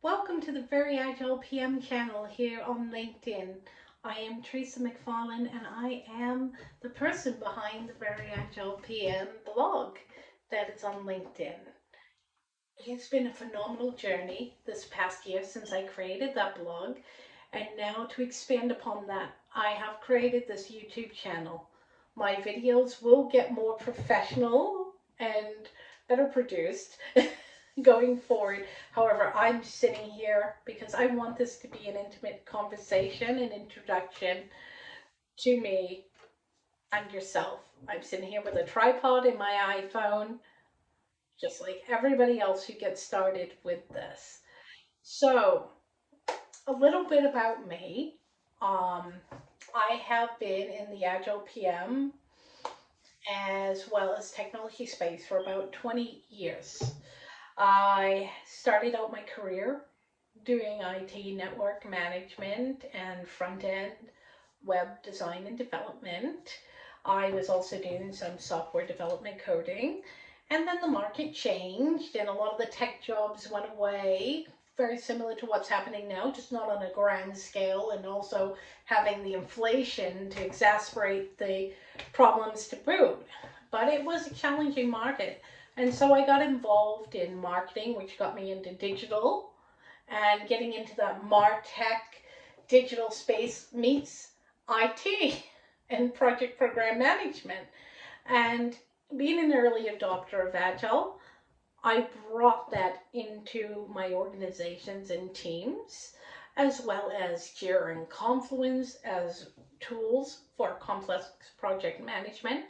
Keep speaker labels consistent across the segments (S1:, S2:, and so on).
S1: Welcome to the Very Agile PM channel here on LinkedIn. I am Teresa McFarlane and I am the person behind the Very Agile PM blog that is on LinkedIn. It's been a phenomenal journey this past year since I created that blog, and now to expand upon that, I have created this YouTube channel. My videos will get more professional and better produced going forward. However, I'm sitting here because I want this to be an intimate conversation, an introduction to me and yourself. I'm sitting here with a tripod in my iPhone, just like everybody else who gets started with this. So, a little bit about me. Um, I have been in the Agile PM as well as technology space for about 20 years. I started out my career doing IT network management and front end web design and development. I was also doing some software development coding. And then the market changed and a lot of the tech jobs went away, very similar to what's happening now, just not on a grand scale, and also having the inflation to exacerbate the problems to boot. But it was a challenging market. And so I got involved in marketing, which got me into digital, and getting into that MarTech digital space meets IT and project program management. And being an early adopter of Agile, I brought that into my organizations and teams, as well as Jira and Confluence as tools for complex project management.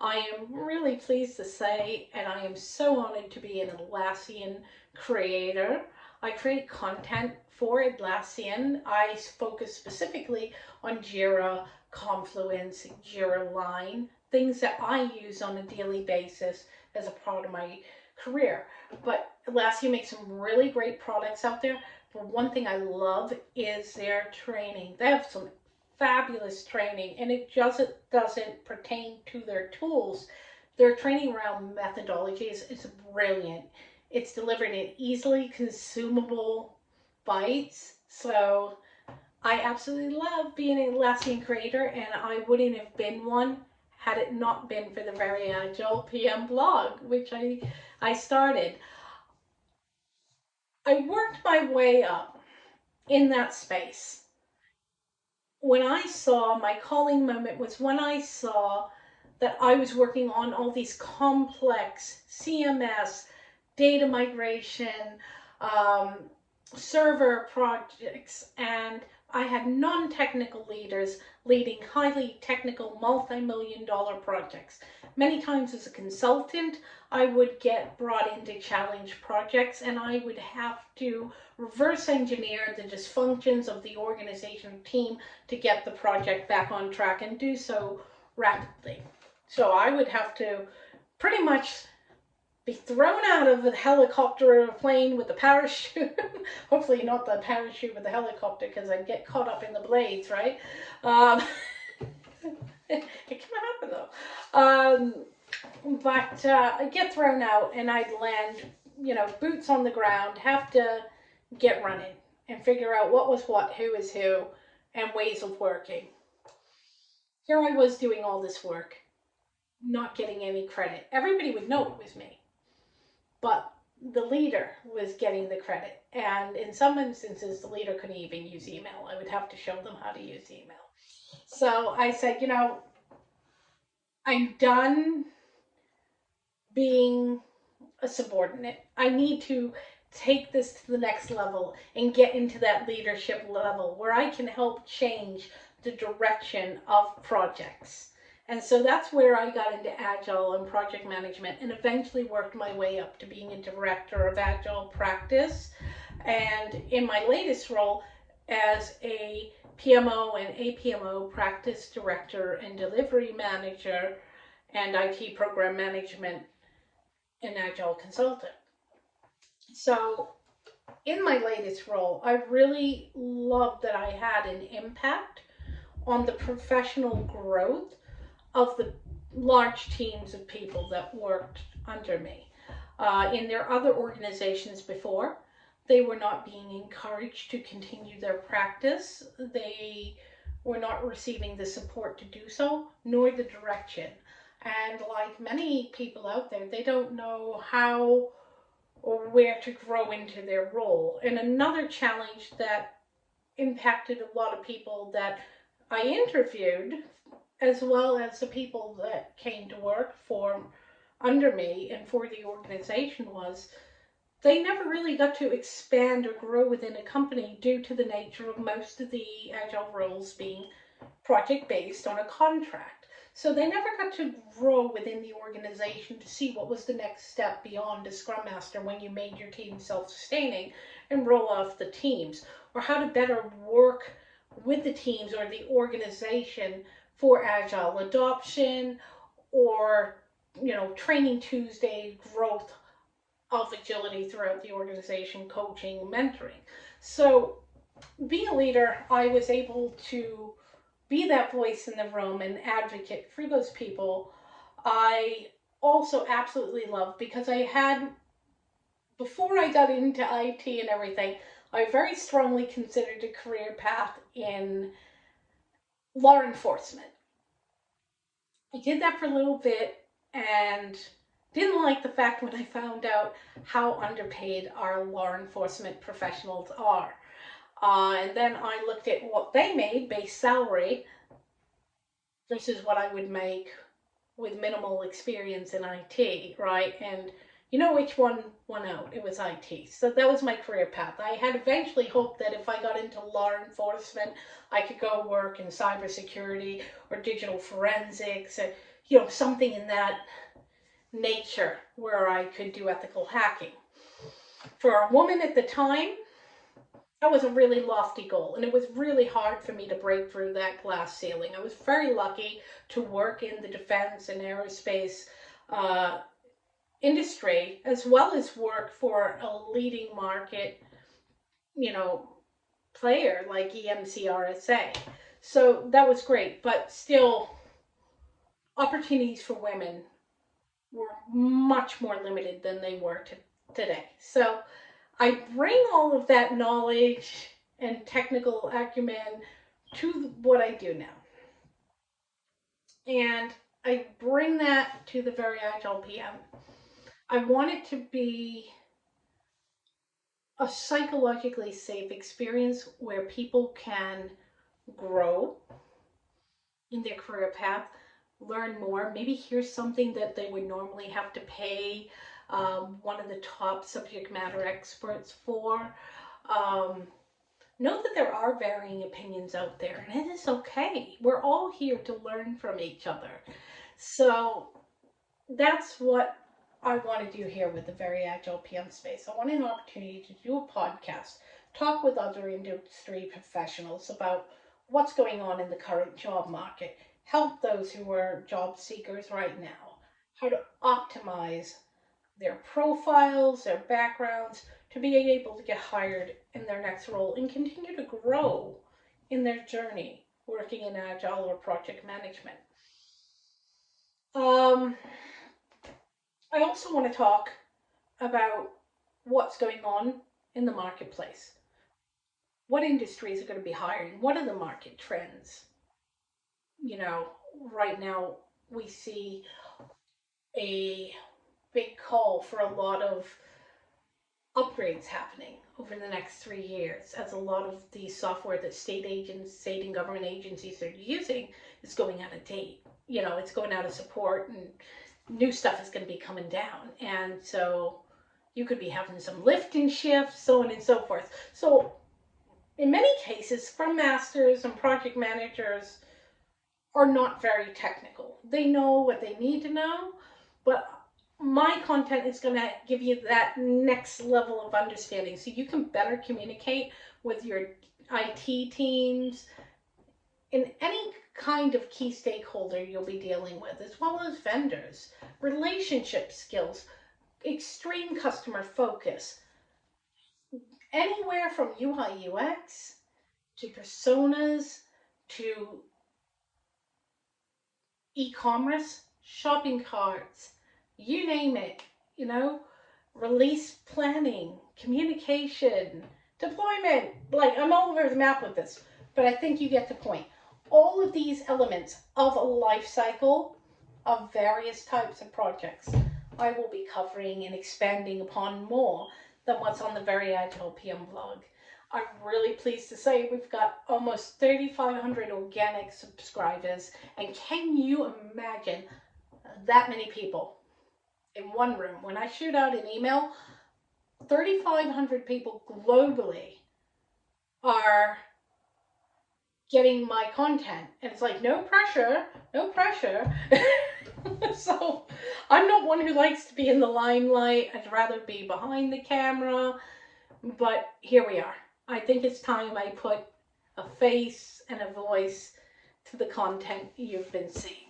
S1: I am really pleased to say, and I am so honored to be an Atlassian creator. I create content for Atlassian. I focus specifically on Jira, Confluence, Jira Line, things that I use on a daily basis as a part of my career. But Atlassian makes some really great products out there. But one thing I love is their training. They have some fabulous training, and it just doesn't pertain to their tools. Their training around methodologies is brilliant. It's delivered in easily consumable bites. So I absolutely love being an Lassian creator, and I wouldn't have been one had it not been for the Very Agile PM blog, which I started. I worked my way up in that space. When I saw my calling moment was when I saw that I was working on all these complex CMS, data migration, um, server projects, and I had non-technical leaders leading highly technical multi-million dollar projects. Many times as a consultant, I would get brought in to challenge projects, and I would have to reverse engineer the dysfunctions of the organization team to get the project back on track and do so rapidly. So I would have to pretty much be thrown out of a helicopter or a plane with a parachute. Hopefully not the parachute with the helicopter, because I'd get caught up in the blades, right? It can happen though. But I'd get thrown out and I'd land, boots on the ground, have to get running and figure out what was what, who is who, and ways of working. Here I was doing all this work, not getting any credit. Everybody would know it was me, but the leader was getting the credit. And in some instances, the leader couldn't even use email. I would have to show them how to use email. So I said, I'm done being a subordinate. I need to take this to the next level and get into that leadership level where I can help change the direction of projects. And so that's where I got into Agile and project management, and eventually worked my way up to being a director of Agile practice. And in my latest role as a PMO and APMO practice director and delivery manager and IT program management and Agile consultant. So in my latest role, I really loved that I had an impact on the professional growth of the large teams of people that worked under me. In their other organizations before, they were not being encouraged to continue their practice. They were not receiving the support to do so, nor the direction. And like many people out there, they don't know how or where to grow into their role. And another challenge that impacted a lot of people that I interviewed, as well as the people that came to work for under me and for the organization, was they never really got to expand or grow within a company due to the nature of most of the agile roles being project based on a contract. So they never got to grow within the organization to see what was the next step beyond a scrum master when you made your team self-sustaining and roll off the teams, or how to better work with the teams or the organization for agile adoption, or training Tuesday, growth of agility throughout the organization, coaching, mentoring. So being a leader, I was able to be that voice in the room and advocate for those people. I also absolutely love, because I had, before I got into IT and everything, I very strongly considered a career path in law enforcement. I did that for a little bit and didn't like the fact when I found out how underpaid our law enforcement professionals are. And then I looked at what they made, base salary. This is what I would make with minimal experience in IT, right? And you know which one won out? It was IT. So that was my career path. I had eventually hoped that if I got into law enforcement, I could go work in cybersecurity or digital forensics, or, something in that nature where I could do ethical hacking. For a woman at the time, that was a really lofty goal, and it was really hard for me to break through that glass ceiling. I was very lucky to work in the defense and aerospace industry, as well as work for a leading market, player like EMCRSA. So that was great, but still, opportunities for women were much more limited than they were today. So I bring all of that knowledge and technical acumen to what I do now. And I bring that to the Very Agile PM. I want it to be a psychologically safe experience where people can grow in their career path, learn more, maybe hear something that they would normally have to pay one of the top subject matter experts for. Know that there are varying opinions out there, and it is okay. We're all here to learn from each other. So that's what I want to do here with the Very Agile PM space. I want an opportunity to do a podcast, talk with other industry professionals about what's going on in the current job market, help those who are job seekers right now, how to optimize their profiles, their backgrounds, to be able to get hired in their next role and continue to grow in their journey working in Agile or project management. I also want to talk about what's going on in the marketplace. What industries are going to be hiring? What are the market trends? Right now we see a big call for a lot of upgrades happening over the next 3 years, as a lot of the software that state and government agencies are using is going out of date. It's going out of support, and new stuff is going to be coming down. And so you could be having some lift and shift, so on and so forth. So in many cases, Scrum Masters and project managers are not very technical. They know what they need to know, but my content is going to give you that next level of understanding so you can better communicate with your IT teams and any kind of key stakeholder you'll be dealing with, as well as vendors, relationship skills, extreme customer focus, anywhere from UI UX to personas to e-commerce, shopping carts, you name it, release planning, communication, deployment. Like, I'm all over the map with this, but I think you get the point. All of these elements of a life cycle of various types of projects I will be covering and expanding upon more than what's on the Very Agile PM blog. I'm really pleased to say we've got almost 3,500 organic subscribers, and can you imagine that many people in one room? When I shoot out an email, 3,500 people globally are getting my content, and it's like, no pressure, no pressure. So I'm not one who likes to be in the limelight. I'd rather be behind the camera, but here we are. I think it's time I put a face and a voice to the content you've been seeing.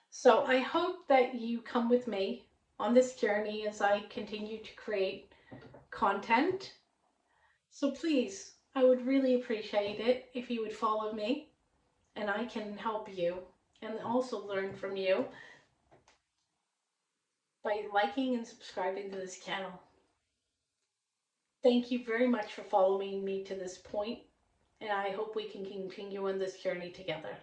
S1: So I hope that you come with me on this journey as I continue to create content. So please, I would really appreciate it if you would follow me, and I can help you and also learn from you by liking and subscribing to this channel. Thank you very much for following me to this point, and I hope we can continue on this journey together.